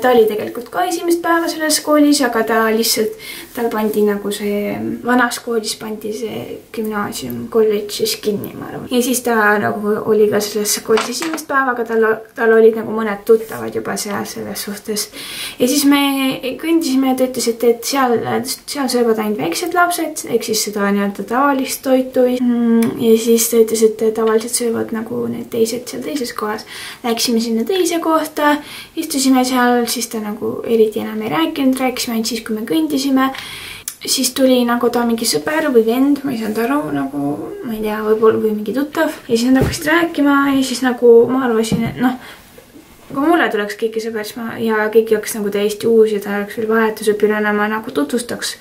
Ta oli tegelikult ka esimest päeva selles koolis, aga ta lihtsalt, tal pandi nagu see vanas koolis pandi see gümnaasium, kolledž siis kinni, ma arvan. Ja siis ta nagu oli ka selles koolis esimest päeva, aga tal olid nagu mõned tuttavad juba seal selles suhtes. Ja siis me kõndisime ja ta ütles, et seal söövad ainult väiksed lapsed, ehk siis seda nii-öelda tavalist toitu. Ja siis ta ütles, et tavaliselt söövad nagu need teised seal teises kohas. Läksime sinna teise kohta, istusime seal, siis ta nagu eriti enam ei rääkinud, rääkisime ainult siis, kui me kõndisime. Siis tuli nagu ta mingi sõber või vend, ma ei saanud aru, nagu, ma ei tea, võib-olla või mingi tuttav. Ja siis nad hakkasid rääkima ja siis nagu ma arvasin, et noh, kui mulle tuleks keegi sõber ja keegi oleks nagu täiesti uus ja ta oleks veel vahetusõpilane, ma nagu tutvustaks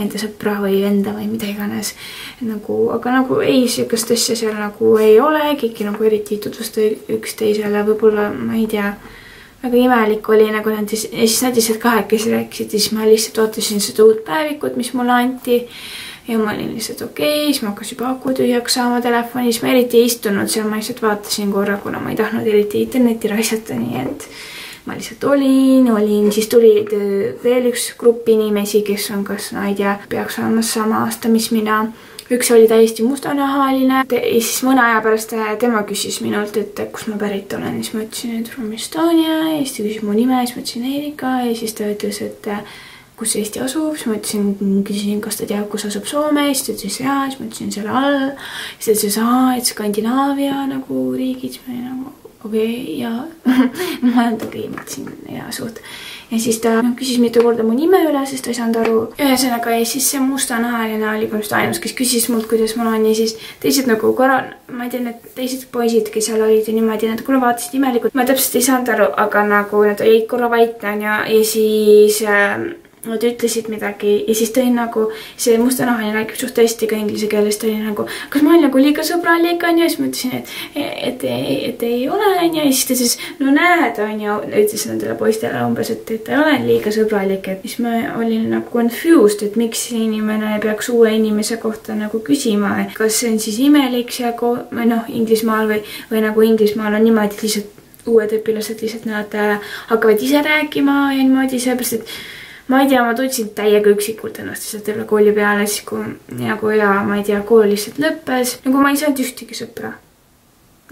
enda sõpra või enda või mida iganes. Nagu, aga nagu ei, sihukest asja seal nagu ei ole, keegi nagu eriti tutvusta üksteisele, võib-olla, ma ei tea, väga imelik oli nagu nad, ja siis nad lihtsalt kahekesi rääkisid, siis ma lihtsalt ootasin seda uut päevikut, mis mulle anti ja ma olin lihtsalt okei, siis ma hakkasin juba aku tühjaks saama telefonis, ma eriti ei istunud seal, ma lihtsalt vaatasin korra, kuna ma ei tahtnud eriti interneti raisata, nii et ma lihtsalt olin, siis tuli veel üks grupp inimesi, kes on kas, ma ei tea, peaks olema sama aasta, mis mina. Üks oli täiesti mustanahaline ja siis mõne aja pärast tema küsis minult, et kus ma pärit olen. Siis ma ütlesin, et from Estonia ja siis ta küsis mu nime, siis ma ütlesin Erika ja siis ta ütles, et kus Eesti asub. Siis ma küsisin, kas ta teab, kus asub Soome. Siis ta ütles jaa, siis ma ütlesin selle all. Siis ta ütles, et Skandinaavia nagu riigid. Nagu okei, ja ma mõtlesin ja suht. Ja siis ta küsis mitu korda mu nime üle, sest ta ei saanud aru. Ühesõnaga, ja siis see mustanahaline oli just ainus, kes küsis mult, kuidas mul on. Ja siis teised nagu korra, ma ei tea, need teised poisid, kes seal olid ja niimoodi, nad korra vaatasid imelikult. Ma täpselt ei saanud aru, aga nagu nad olid korra vaitlen ja siis nad ütlesid midagi ja siis ta oli nagu, see mustanahaline räägib suht hästi ka inglise keeles, ta oli nagu, kas ma olen nagu liiga sõbralik on ja siis ma ütlesin, et ei ole on ja siis ta ütles, no näed on ja ütles nendele poistele umbes, et ei ole liiga sõbralik, et siis ma olin nagu confused, et miks inimene peaks uue inimese kohta nagu küsima, et kas see on siis imelik seal Inglismaal või nagu Inglismaal on niimoodi lihtsalt uued õpilased lihtsalt nad hakkavad ise rääkima ja niimoodi seepärast, et ma ei tea, ma tundsin täiega üksikult ennast lihtsalt üle kooli peale, siis kui nagu ma ei tea, kool lihtsalt lõppes. Nagu ma ei saanud ühtegi sõpra.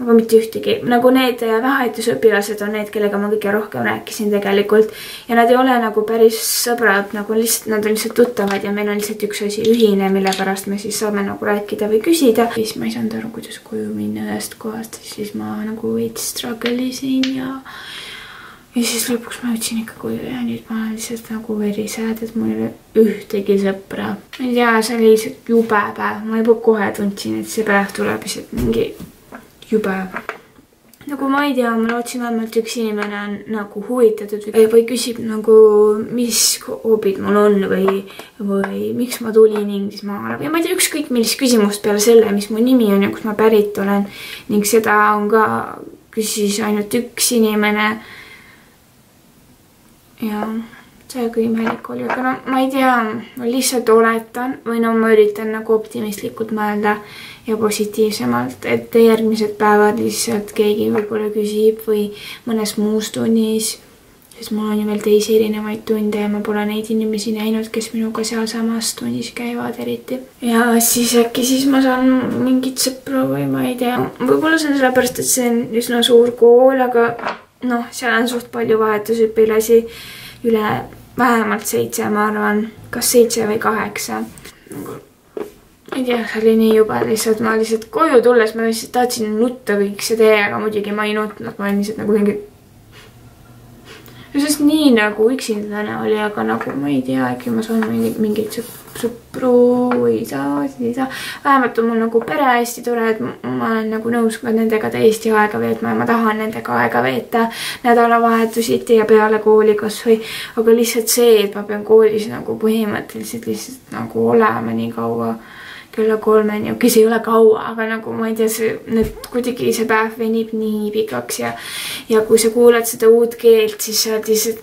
Nagu mitte ühtegi. Nagu need vahetusõpilased on need, kellega ma kõige rohkem rääkisin tegelikult. Ja nad ei ole nagu päris sõbrad, nagu lihtsalt, nad on lihtsalt tuttavad ja meil on lihtsalt üks asi ühine, mille pärast me siis saame nagu rääkida või küsida. Siis ma ei saanud aru, kuidas koju minna ühest kohast, siis ma nagu veits struggle isin ja siis lõpuks ma jõudsin ikka koju ja nüüd ma olen lihtsalt nagu verisääd, et mul ei ole ühtegi sõpra. Ma ei tea, see oli lihtsalt jube päev. Ma juba kohe tundsin, et see päev tuleb lihtsalt mingi jube. Nagu ma ei tea, ma lootsin vähemalt üks inimene on nagu huvitatud või küsib nagu, mis hobid mul on või miks ma tulin Inglismaale. Ja ma ei tea, ükskõik millist küsimust peale selle, mis mu nimi on ja kus ma pärit olen. Ning seda on ka küsis ainult üks inimene. Ja see kui imelik oli, aga no ma ei tea, ma lihtsalt oletan või no ma üritan nagu optimistlikult mõelda ja positiivsemalt, et järgmised päevad lihtsalt keegi võib-olla küsib või mõnes muus tunnis, sest mul on ju veel teisi erinevaid tunde ja ma pole neid inimesi näinud, kes minuga seal samas tunnis käivad eriti. Ja siis äkki siis ma saan mingit sõpru või ma ei tea, võib-olla see on sellepärast, et see on üsna suur kool, aga noh, seal on suht palju vahetusõpilasi, üle vähemalt 7, ma arvan, kas 7 või 8. Ma ei tea, see oli nii juba lihtsalt, ma lihtsalt koju tulles, ma lihtsalt tahtsin nutta kõik see tee, aga muidugi ma ei nutnud, ma olen lihtsalt nagu mingi... Sest nii nagu üksindane oli, aga nagu ma ei tea, äkki ma saan mingit sõpru või ei saa. Vähemalt on mul nagu pere hästi tore, et ma olen nagu nõus ka nendega täiesti aega veetma ja ma tahan nendega aega veeta nädalavahetusiti ja peale kooli kas või. Aga lihtsalt see, et ma pean koolis nagu põhimõtteliselt lihtsalt nagu olema nii kaua kella 3-ni, okei, see ei ole kaua, aga nagu ma ei tea, kuidagi see päev venib nii pikaks ja kui sa kuulad seda uut keelt, siis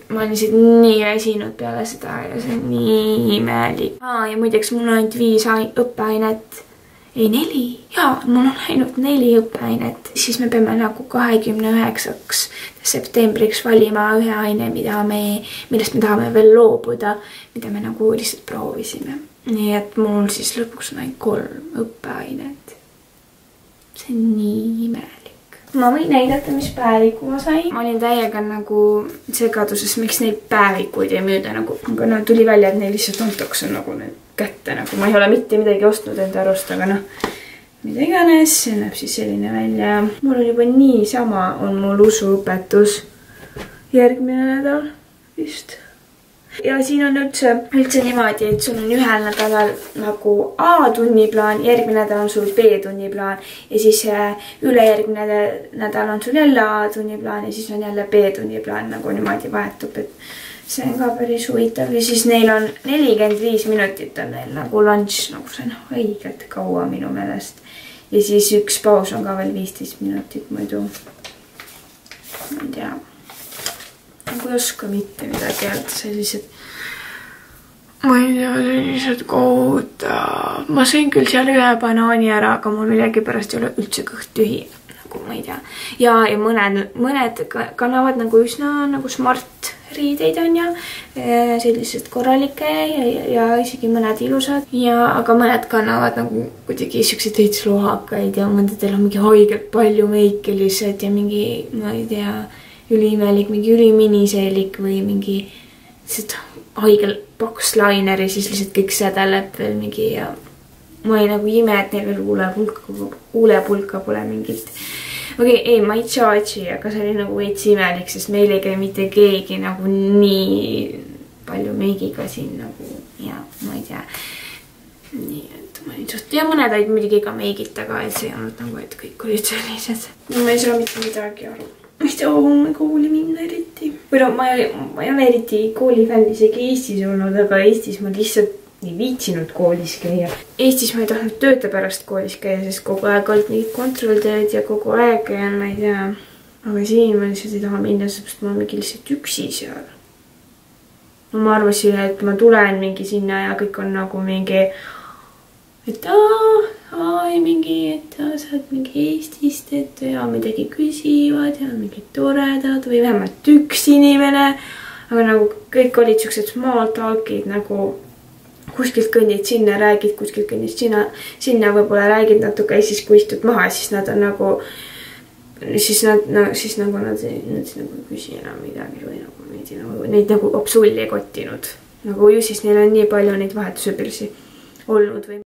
ma olen lihtsalt nii väsinud peale seda ja see on nii imelik. Ja muideks mul on ainult 5 õppeainet ei 4, jaa, mul on ainult 4 õppeainet. Siis me peame nagu 29. septembriks valima ühe aine, millest me tahame veel loobuda, mida me nagu lihtsalt proovisime. Nii et mul siis lõpuks on ainult 3 õppeainet. See on nii imelik. Ma võin näidata, mis päeviku ma sain. Ma olin täiega nagu segaduses, miks neid päevikuid ei müüda nagu. Aga no tuli välja, et neil lihtsalt antakse nagu need kätte, nagu ma ei ole mitte midagi ostnud enda arust, aga noh, mida iganes, see näeb siis selline välja. Mul on juba niisama, on mul usuõpetus järgmine nädal vist. Ja siin on üldse niimoodi, et sul on ühel nädalal nagu A-tunniplaan, järgmine nädal on sul B-tunniplaan ja siis ülejärgmine nädal on sul jälle A-tunniplaan ja siis on jälle B-tunniplaan, nagu niimoodi vahetub, et see on ka päris huvitav ja siis neil on 45 minutit on neil nagu lunch, nagu see on õigelt kaua minu meelest. Ja siis üks paus on ka veel 15 minutit muidu. Ma ei tea. Nagu ei oska mitte midagi öelda, sellised. Ma ei tea, sellised kohutav. Ma sõin küll seal ühe banaani ära, aga mul millegi pärast ei ole üldse kõht tühi. Ma ei tea. Ja mõned kannavad nagu üsna nagu smart riideid on ja sellised korralikke ja isegi mõned ilusad. Aga mõned kannavad nagu kuidagi siukseid veits lohakaid ja mõndadel on mingi haigelt palju meiki lihtsalt ja mingi, ma ei tea, üliimelik, mingi üliminiseelik või mingi haigelt paks laineri, siis lihtsalt kõik sädeleb veel mingi ja ma ei nagu ime, et neil veel huulepulka pole mingit. Okei, ei, ma ei tšaatsi, aga see oli nagu veits imelik, sest meil ei käi mitte keegi nagu nii palju meigiga siin nagu ja ma ei tea. Nii, et ma olin suht ja mõned olid muidugi ka meigit, aga et see ei olnud nagu, et kõik olid sellised. Ma ei saa mitte midagi aru. Ma ei tea homme kooli minna eriti. Või no, ma ei ole eriti koolifänn isegi Eestis olnud, aga Eestis ma lihtsalt ei viitsinud koolis käia. Eestis ma ei tahtnud tööta pärast koolis käia, sest kogu aeg olnud mingid kontrolltööd ja kogu aeg ja ma ei tea. Aga siin ma lihtsalt ei taha minna, sest ma olen mingi lihtsalt üksi seal. No ma arvasin, et ma tulen mingi sinna ja kõik on nagu mingi, et mingi, et sa oled mingi Eestist, et ja midagi küsivad ja mingi toredad või vähemalt üks inimene. Aga nagu kõik olid siuksed small talk'id nagu kuskilt kõnnid sinna, räägid, kuskilt kõnnid sinna võib-olla räägid natuke ja siis kui istud maha, siis nad on nagu, siis nad ei küsi enam midagi või nagu neid nagu absoluutselt ei kottinud. Nagu ju siis neil on nii palju neid vahetusõpilasi olnud või